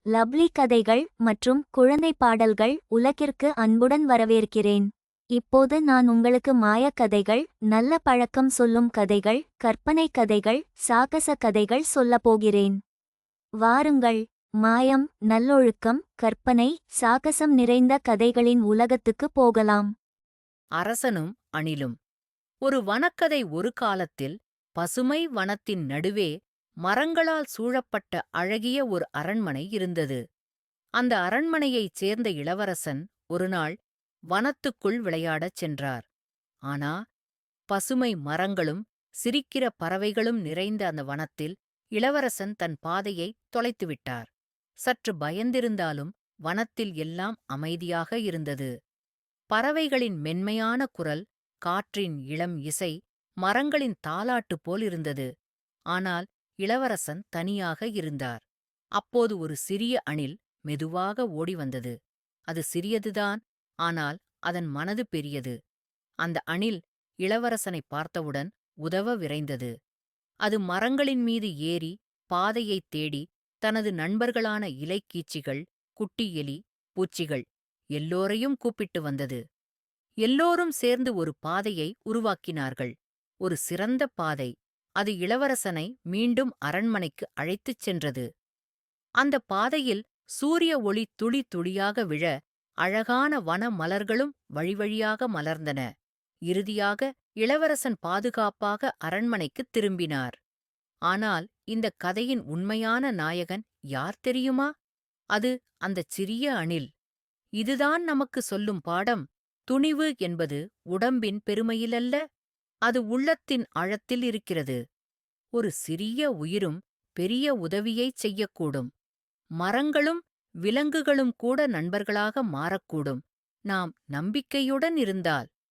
Lovely கதைகள் மற்றும் குழந்தை பாடல்கள் உலகிற்கு அன்புடன் வரவேற்கிறேன். இப்போது நான் உங்களுக்கு மாயக் கதைகள், நல்ல பழக்கம் சொல்லும் கதைகள், கற்பனை கதைகள், சாகச கதைகள் சொல்லப் போகிறேன். வாருங்கள், மாயம், நல்லொழுக்கம், கற்பனை, சாகசம் நிறைந்த கதைகளின் உலகத்துக்கு போகலாம். அரசனும் அணிலும். ஒரு வனக்கதை. ஒரு காலத்தில் பசுமை வனத்தின் நடுவே மரங்களால் சூழப்பட்ட அழகிய ஒரு அரண்மனை இருந்தது. அந்த அரண்மனையைச் சேர்ந்த இளவரசன் ஒருநாள் வனத்துக்குள் விளையாடச் சென்றார். ஆனா, பசுமை மரங்களும் சிரிக்கிற பறவைகளும் நிறைந்த அந்த வனத்தில் இளவரசன் தன் பாதையை தொலைத்துவிட்டார். சற்று பயந்திருந்தாலும் வனத்தில் எல்லாம் அமைதியாக இருந்தது. பறவைகளின் மென்மையான குரல், காற்றின் இளம் இசை, மரங்களின் தாலாட்டு போல் இருந்தது. ஆனால் இளவரசன் தனியாக இருந்தார். அப்போது ஒரு சிறிய அணில் மெதுவாக ஓடி வந்தது. அது சிறியதுதான், ஆனால் அதன் மனது பெரியது. அந்த அணில் இளவரசனை பார்த்தவுடன் உதவ விரைந்தது. அது மரங்களின் மீது ஏறி பாதையைத் தேடி தனது நண்பர்களான இலைக்கீச்சிகள், குட்டி எலி, பூச்சிகள் எல்லோரையும் கூப்பிட்டு வந்தது. எல்லோரும் சேர்ந்து ஒரு பாதையை உருவாக்கினார்கள். ஒரு சிறந்த பாதை. அது இளவரசனை மீண்டும் அரண்மனைக்கு அழைத்துச் சென்றது. அந்த பாதையில் சூரிய ஒளி துளி துளியாக விழ அழகான வன மலர்களும் வழிவழியாக மலர்ந்தன. இறுதியாக இளவரசன் பாதுகாப்பாக அரண்மனைக்குத் திரும்பினார். ஆனால் இந்தக் கதையின் உண்மையான நாயகன் யார் தெரியுமா? அது அந்தச் சிறிய அணில். இதுதான் நமக்கு சொல்லும் பாடம். துணிவு என்பது உடம்பின் பெருமையிலல்ல, அது உள்ளத்தின் ஆழத்தில் இருக்கிறது. ஒரு சிறிய உயிரும் பெரிய உதவியைச் செய்யக்கூடும். மரங்களும் விலங்குகளும் கூட நண்பர்களாக மாறக்கூடும். நாம் நம்பிக்கையுடன் இருந்தால்.